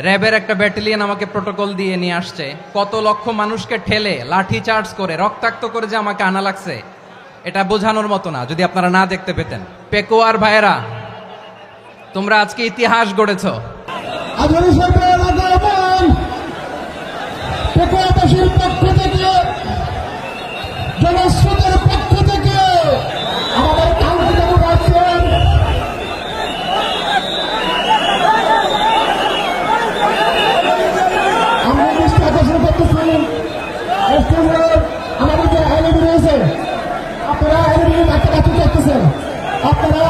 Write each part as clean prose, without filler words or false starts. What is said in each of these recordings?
র্যাবের একটা ব্যাটালিয়ন আমাকে প্রোটোকল দিয়ে নিয়ে আসছে, কত লক্ষ মানুষকে ঠেলে লাঠি চার্জ করে রক্তাক্ত করে যে আমাকে আনা লাগছে, এটা বোঝানোর মতো না যদি আপনারা না দেখতে পেতেন। পেকুয়ার ভাইয়েরা, তোমরা আজকে ইতিহাস গড়েছো। আধুনিক সরকার আগামী পেকুয়াবাসীর পক্ষ থেকে, জনস্রোতের পক্ষ থেকে আমাদের কাঙ্ক্ষিত রাখছেন আমরা দৃষ্টি আকর্ষণ করতেছি। আমাদের যে আইনজীবী রয়েছে, আপনারা আইনজীবীর কাছাকাছি করতেছেন, আপনারা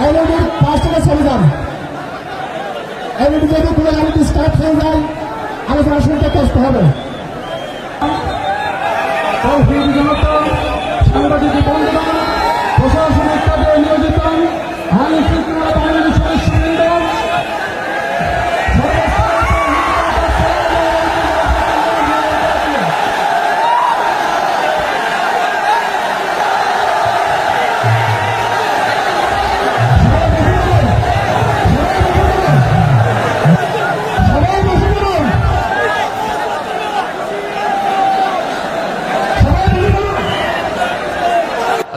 আইনজীবীর পাশ থেকে চলে যান। আইনজীবী যদি কোনো আইনজীবী স্টার্ট হয়ে যায়, আলোচনা শুনতে কষ্ট হবে। সাংবাদিক বন্ধুগণ, প্রশাসনিক কাজে নিয়োজিত আইন শৃঙ্খলা বাহিনীর সদস্যবৃন্দ,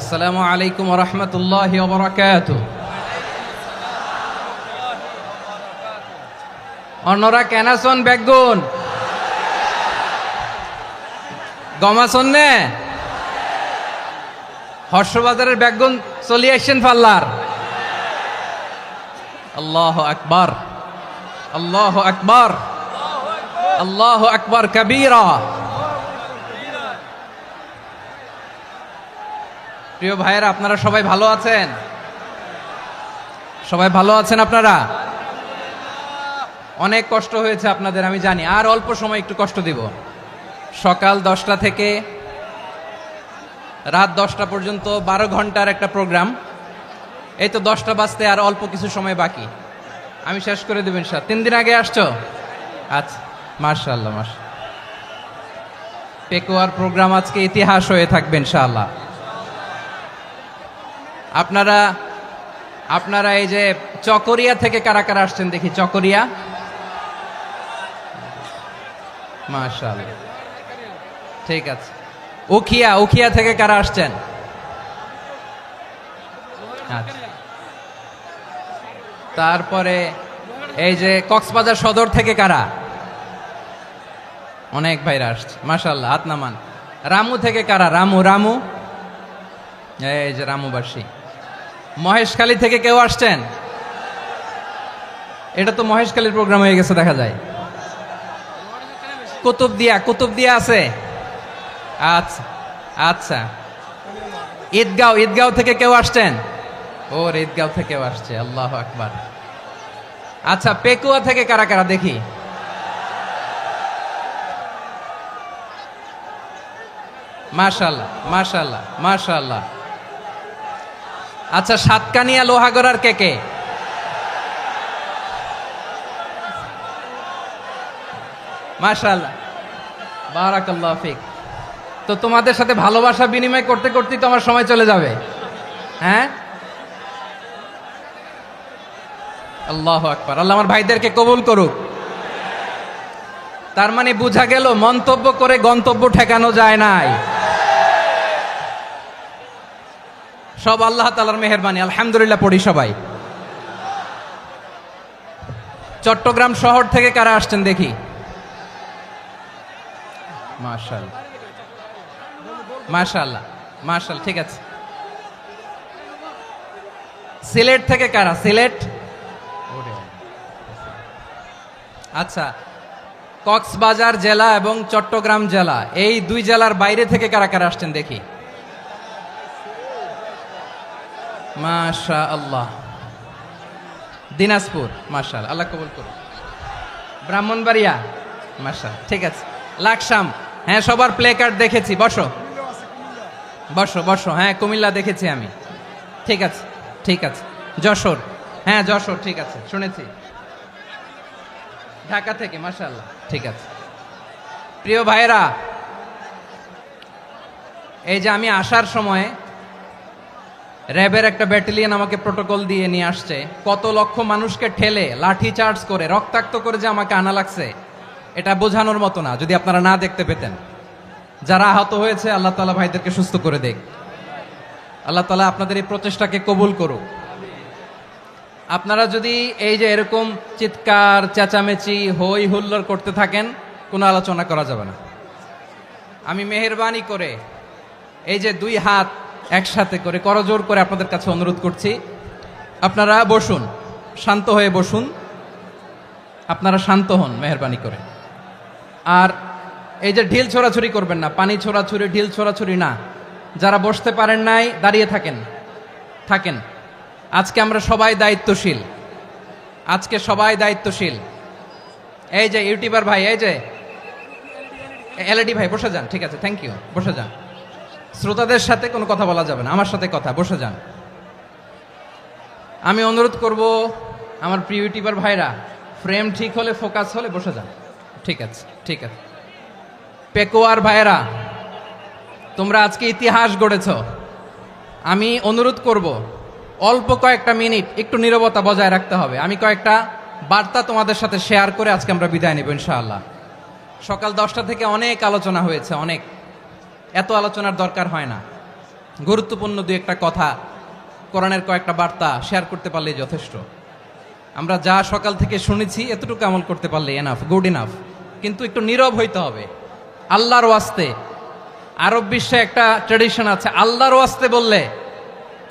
আসসালামু আলাইকুম ওয়া রাহমাতুল্লাহি ওয়া বারাকাতুহু। অন্যরা কেনাসন বেগুন গমাসন নে হর্ষবাজারের বেগুন চলি আসছেন পাল্লার। আল্লাহু আকবার, আল্লাহু আকবার, আল্লাহু আকবার কবীরা। প্রিয় ভাইয়েরা, আপনারা সবাই ভালো আছেন? সবাই ভালো আছেন? আপনারা অনেক কষ্ট হয়েছে আপনাদের, আমি জানি। আর অল্প সময় একটু কষ্ট দিব। সকাল 10টা থেকে রাত 10টা পর্যন্ত 12 ঘন্টার একটা প্রোগ্রাম। এই তো 10টা বাজতে আর অল্প কিছু সময় বাকি, আমি শেষ করে দেবেন। 3 দিন আগে আসছো? আচ্ছা, মাশাআল্লাহ মাশাআল্লাহ। পেকুয়ার প্রোগ্রাম আজকে ইতিহাস হয়ে থাকবে ইনশাআল্লাহ। আপনারা এই যে চকরিয়া থেকে কারা কারা আসছেন দেখি? চকরিয়া, মাশাআল্লাহ, ঠিক আছে। উখিয়া থেকে কারা আসছেন? আচ্ছা। তারপরে এই যে কক্সবাজার সদর থেকে কারা? অনেক ভাইরা আসছে, মাশাআল্লাহ, হাত নামান। রামু থেকে কারা? রামু, এই যে রামুবাসী। মহেশখালী থেকে কেউ আসছেন? এটা তো মহেশখালীর প্রোগ্রাম হয়ে গেছে দেখা যায়। কুতুবদিয়া আছে? আচ্ছা আচ্ছা। ঈদগাঁও থেকে কেউ আসছেন? ওর ঈদগাঁও থেকেও আসছে, আল্লাহু আকবার। আচ্ছা, পেকুয়া থেকে কারা কারা দেখি? মাশাআল্লাহ মাশাআল্লাহ মাশাআল্লাহ। আচ্ছা, সাতকানিয়া লোহাগড়ার কে? মাশাআল্লাহ, বারাকাল্লাহু ফিক। তো তোমাদের সাথে ভালোবাসা বিনিময় করতে করতেই তো আমার সময় চলে যাবে। হ্যাঁ, আল্লাহু আকবার। আল্লাহ আমার ভাইদেরকে কবুল করুক। তার মানে বোঝা গেল মন্তব্য করে গন্তব্য ঠেকানো যায় নাই। সব আল্লাহ তাআলার মেহেরবানি, আলহামদুলিল্লাহ পড়ি সবাই। চট্টগ্রাম শহর থেকে কারা আসছেন দেখি? মাশাআল্লাহ মাশাআল্লাহ মাশাআল্লাহ, ঠিক আছে। সিলেট থেকে কারা? সিলেট, আচ্ছা। কক্সবাজার জেলা এবং চট্টগ্রাম জেলা, এই 2 জেলার বাইরে থেকে কারা কারা আসছেন দেখি? মাশাআল্লাহ। দিনাজপুর, মাশাআল্লাহ, আল্লাহ কবুল করুন। ব্রাহ্মণবাড়িয়া, মাশাআল্লাহ, ঠিক আছে। লাকসাম, হ্যাঁ, সবার প্লে কার্ড দেখেছি। বসো বসো বসো। হ্যাঁ, কুমিল্লা দেখেছি আমি, ঠিক আছে ঠিক আছে। যশোর, হ্যাঁ যশোর, ঠিক আছে, শুনেছি। ঢাকা থেকে, মাশাআল্লাহ, ঠিক আছে। প্রিয় ভাইয়েরা, এই যে আমি আসার সময় র্যাবের একটা ব্যাটালিয়ন আমাকে প্রোটোকল দিয়ে নিয়ে আসছে, কত লক্ষ মানুষকে ঠেলে লাঠি চার্জ করে রক্তাক্ত করে যে আমাকে আনা লাগছে, এটা বোঝানোর মতো না যদি আপনারা না দেখতে পেতেন। যারা আহত হয়েছে আল্লাহ তাআলা ভাইদেরকে সুস্থ করে দেখ। আল্লাহ তাআলা আপনাদের এই প্রচেষ্টাকে কবুল করুক। আপনারা যদি এই যে এরকম চিৎকার চেঁচামেচি হই হুল্লোড় করতে থাকেন, কোনো আলোচনা করা যাবে না। আমি মেহেরবানি করে এই যে দুই হাত একসাথে করে করজোর করে আপনাদের কাছে অনুরোধ করছি, আপনারা বসুন, শান্ত হয়ে বসুন, আপনারা শান্ত হন মেহেরবানি করে। আর এই যে ঢিল ছোড়াছুরি করবেন না, পানি ছোড়াছুরি ঢিল ছোড়াছুরি না। যারা বসতে পারেন নাই দাঁড়িয়ে থাকেন। আজকে আমরা সবাই দায়িত্বশীল, আজকে সবাই দায়িত্বশীল। এই যে ইউটিউবার ভাই, এই যে এলইডি ভাই বসে যান, ঠিক আছে, থ্যাংক ইউ, বসে যান। শ্রোতাদের সাথে কোনো কথা বলা যাবে না, আমার সাথে কথা, বসে যান। আমি অনুরোধ করব আমার প্রিয় ইউটিউবার ভাইরা, ফ্রেম ঠিক হলে ফোকাস হলে বসে যান, ঠিক আছে, ঠিক আছে। পেকোয়ার ভাইরা, তোমরা আজকে ইতিহাস গড়েছ। আমি অনুরোধ করব অল্প কয়েকটা মিনিট একটু নীরবতা বজায় রাখতে হবে। আমি কয়েকটা বার্তা তোমাদের সাথে শেয়ার করে আজকে আমরা বিদায় নেব ইনশাআল্লাহ। সকাল 10টা থেকে অনেক আলোচনা হয়েছে, অনেক, এত আলোচনার দরকার হয় না। গুরুত্বপূর্ণ দুই একটা কথা, কোরআনের কয়েকটা বার্তা শেয়ার করতে পারলেই যথেষ্ট। আমরা যা সকাল থেকে শুনেছি এতটুকু আমল করতে পারলে এনাফ, গুড ইনাফ। কিন্তু একটু নীরব হইতে হবে আল্লাহর ওয়াস্তে। আরব বিশ্বে একটা ট্রেডিশন আছে, আল্লাহর ওয়াস্তে বললে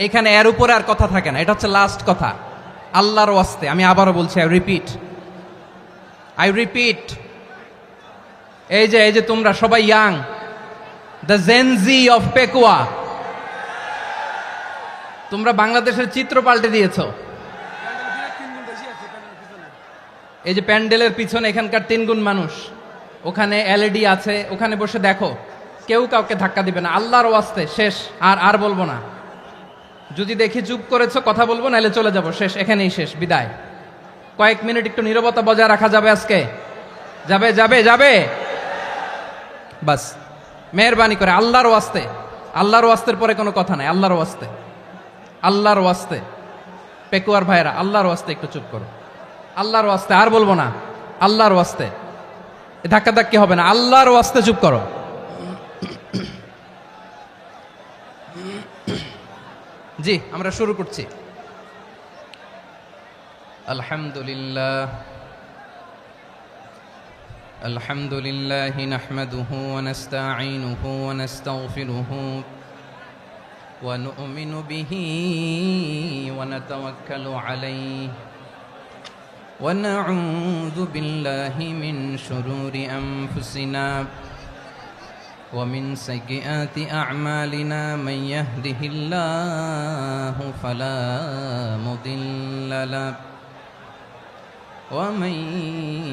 এখানে এর উপরে আর কথা থাকে না, এটা হচ্ছে লাস্ট কথা। আল্লাহর ওয়াস্তে, আমি আবারও বলছি, আই রিপিট। এই যে তোমরা সবাই young, the Gen Z of Pekua, তোমরা বাংলাদেশের চিত্র পাল্টে দিয়েছ। এই যে প্যান্ডেলের পিছনে এখানকার 3 গুণ মানুষ, ওখানে এলইডি আছে, ওখানে বসে দেখো, কেউ কাউকে ধাক্কা দিবে না। আল্লাহর ওয়াস্তে, শেষ। আর বলবো না। যদি দেখি চুপ করেছো, কথা বলবো, নাহলে চলে যাব, শেষ, এখানেই শেষ, বিদায়। কয়েক মিনিট একটু নীরবতা বজায় রাখা যাবে আজকে? যাবে বাস, মেহেরবানি করে আল্লাহর ওয়াস্তে। আল্লাহর ওয়াস্তের পরে কোনো কথা নাই, আল্লাহর ওয়াস্তে, আল্লাহর ওয়াস্তে। পেকুয়ার ভাইরা, আল্লাহর ওয়াস্তে একটু চুপ করো, আল্লাহর ওয়াস্তে, আর বলবো না, আল্লাহর ওয়াস্তে। ধাক্কাধাক্কি হবে না, আল্লাহর ওয়াস্তে চুপ করো। জি, আমরা শুরু করছি। আলহামদুলিল্লাহ নাহমাদুহু ওয়া নাস্তাঈনুহু ওয়া নাস্তাগফিরুহু ওয়া নু'মিনু বিহি ওয়া নাতাওয়াক্কালু আলাইহি ওয়া নাউযু বিল্লাহি মিন শুরুরি আনফুসিনা ومن سيئات أعمالنا من يهده الله فلا مضل له ومن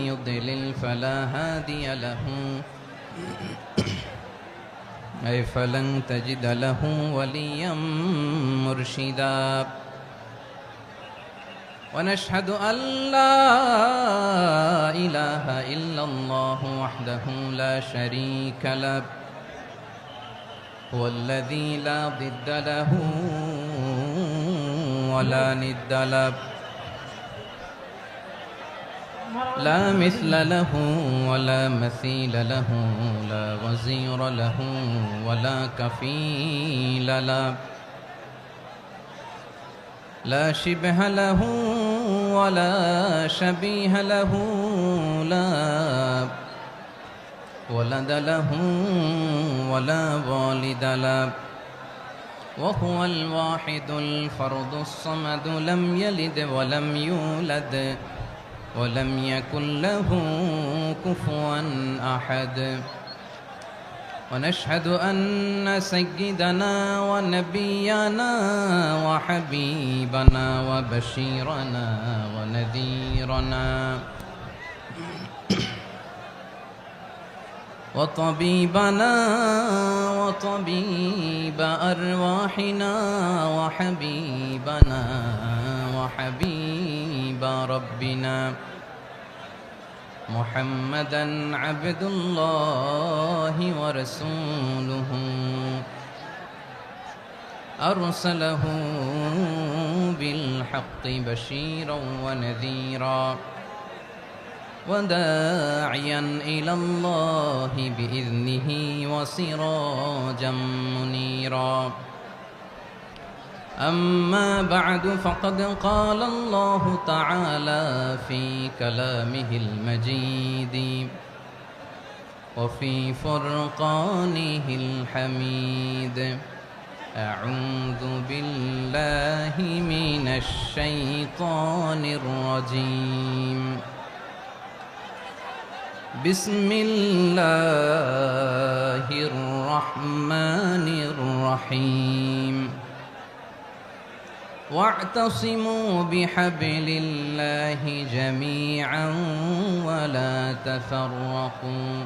يضلل فلا هادي له أي فلن تجد له وليا مرشدا ونشهد أن لا إله إلا الله وحده لا شريك له هو الذي لا ضد له ولا ند له لا مثل له ولا مثيل له لا وزير له ولا كفيل له لا شبه له ولا شبيه له لا ولد له ولا والد له وهو الواحد الفرد الصمد لم يلد ولم يولد ولم يكن له كفوا أحد ونشهد أن سيدنا ونبينا وحبيبنا وبشيرنا ونذيرنا وطبيبنا وطبيب أرواحنا وحبيبنا وحبيب ربنا محمدا عبد الله ورسوله أرسله بالحق بشيرا ونذيرا وداعيا إلى الله بإذنه وسراجا منيرا أما بعد فقد قال الله تعالى في كلامه المجيد وفي فرقانه الحميد أعوذ بالله من الشيطان الرجيم بسم الله الرحمن الرحيم واعتصموا بحبل الله جميعا ولا تفرقوا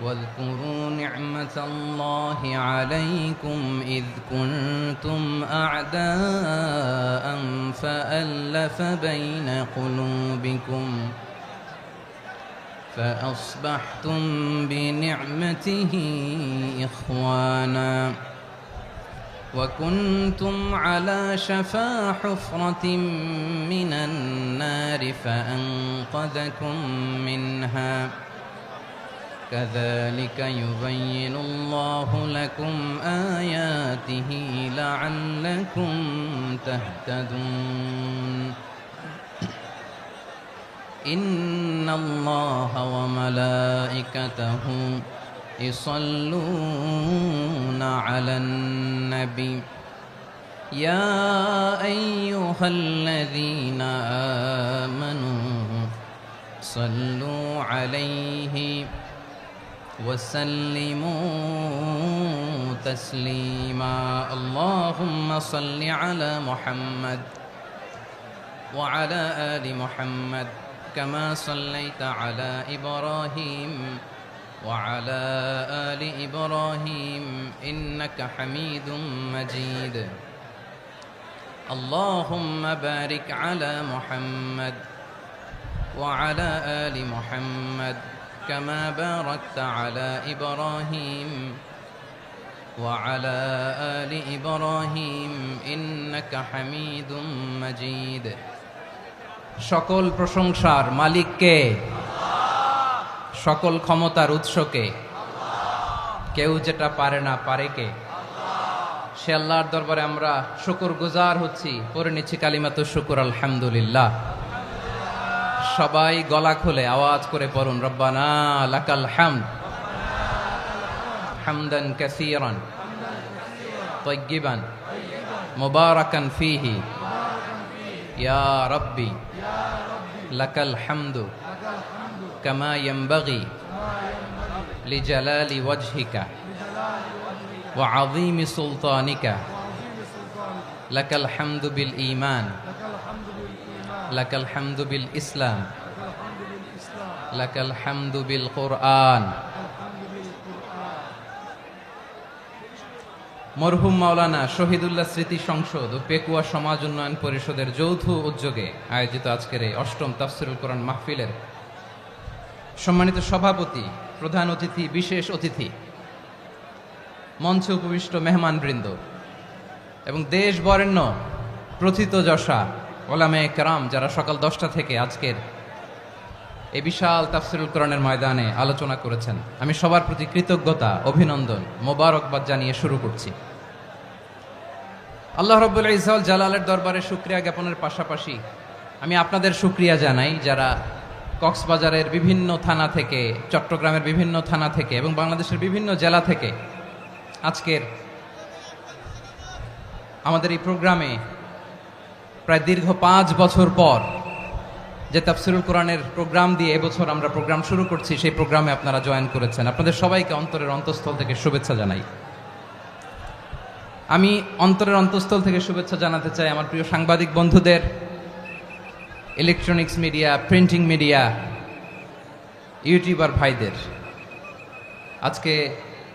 واذكروا نعمة الله عليكم إذ كنتم أعداء فألف بين قلوبكم فأصبحتم بنعمته إخوانا وكنتم على شفا حفرة من النار فأنقذكم منها كذلك يبين الله لكم آياته لعلكم تهتدون إن الله وملائكته يصلون على النبي يا أيها الذين آمنوا صلوا عليه وسلموا تسليما اللهم صل على محمد وعلى آل محمد كما صليت على إبراهيم وعلى آل إبراهيم إنك حميد مجيد اللهم بارك على محمد وعلى آل محمد كما باركت على إبراهيم وعلى آل إبراهيم إنك حميد مجيد সকল প্রশংসার মালিক কে? সকল ক্ষমতার উৎস কে? কেউ যেটা পারে না পারে কে? সে আল্লাহর দরবারে আমরা শুকরগুজার হচ্ছি, পড়ে নিচ্ছি কালিমাতুশ শুকর আলহামদুলিল্লাহ। সবাই গলা খুলে আওয়াজ করে পড়ুন রব্বানা লাকাল হামদ হামদান কাসীরান তাইয়্যিবান মুবারাকান ফীহি ইয়া রাব্বি লাকাল হামদু কামা ইয়ানবাগি লিজালালি ওয়াজহিকা ওয়া আযীমি সুলতানিকা লাকাল হামদু বিল ঈমান লাকাল হামদু বিল ইসলাম লাকাল হামদু বিল কুরআন। মরহুম মাওলানা শহীদুল্লাহ স্মৃতি সংসদ ও পেকুয়া সমাজ উন্নয়ন পরিষদের যৌথ উদ্যোগে আয়োজিত আজকের এই অষ্টম তাফসীরুল কোরআন মাহফিলের সম্মানিত সভাপতি, প্রধান অতিথি, বিশেষ অতিথি, মঞ্চে উপবিষ্ট মেহমানবৃন্দ এবং দেশ বরেণ্য প্রথিতযশা ওলামায়ে কেরাম যারা সকাল 10টা থেকে আজকের এই বিশাল তাফসীরুল কোরআনের ময়দানে আলোচনা করেছেন, আমি সবার প্রতি কৃতজ্ঞতা, অভিনন্দন, মোবারকবাদ জানিয়ে শুরু করছি। আল্লাহ রাব্বুল ইজ্জত ওয়াল জালালের দরবারে শুকরিয়া জ্ঞাপনের পাশাপাশি আমি আপনাদের শুকরিয়া জানাই যারা কক্সবাজারের বিভিন্ন থানা থেকে, চট্টগ্রামের বিভিন্ন থানা থেকে এবং বাংলাদেশের বিভিন্ন জেলা থেকে আজকের আমাদের এই প্রোগ্রামে প্রায় দীর্ঘ 5 বছর পর যে তাফসীরুল কোরআনের প্রোগ্রাম দিয়ে এবছর আমরা প্রোগ্রাম শুরু করছি, সেই প্রোগ্রামে আপনারা জয়েন করেছেন। আপনাদের সবাইকে অন্তরের অন্তঃস্থল থেকে শুভেচ্ছা জানাই। আমি অন্তরের অন্তঃস্থল থেকে শুভেচ্ছা জানাতে চাই আমার প্রিয় সাংবাদিক বন্ধুদের, electronics media, printing media, YouTuber ভাইদের। আজকে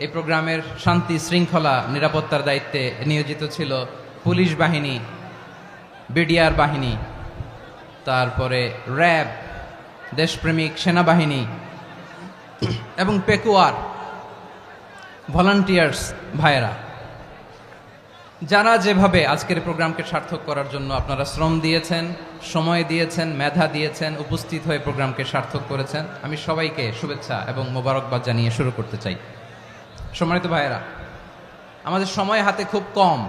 এই প্রোগ্রামের শান্তি শৃঙ্খলা নিরাপত্তার দায়িত্বে নিয়োজিত ছিল পুলিশ বাহিনী, বিডিআর বাহিনী, তারপরে র্যাব, দেশপ্রেমিক সেনাবাহিনী এবং পেকুয়ার ভলান্টিয়ার্স ভাইয়েরা। যারা যেভাবে আজকের প্রোগ্রামকে সার্থক করার জন্য আপনারা শ্রম দিয়েছেন, সময় দিয়েছেন, মেধা দিয়েছেন, উপস্থিত হয়ে প্রোগ্রামকে সার্থক করেছেন, আমি সবাইকে শুভেচ্ছা এবং মোবারকবাদ জানিয়ে শুরু করতে চাই। সম্মানিত ভাইয়েরা, আমাদের সময় হাতে খুব কম।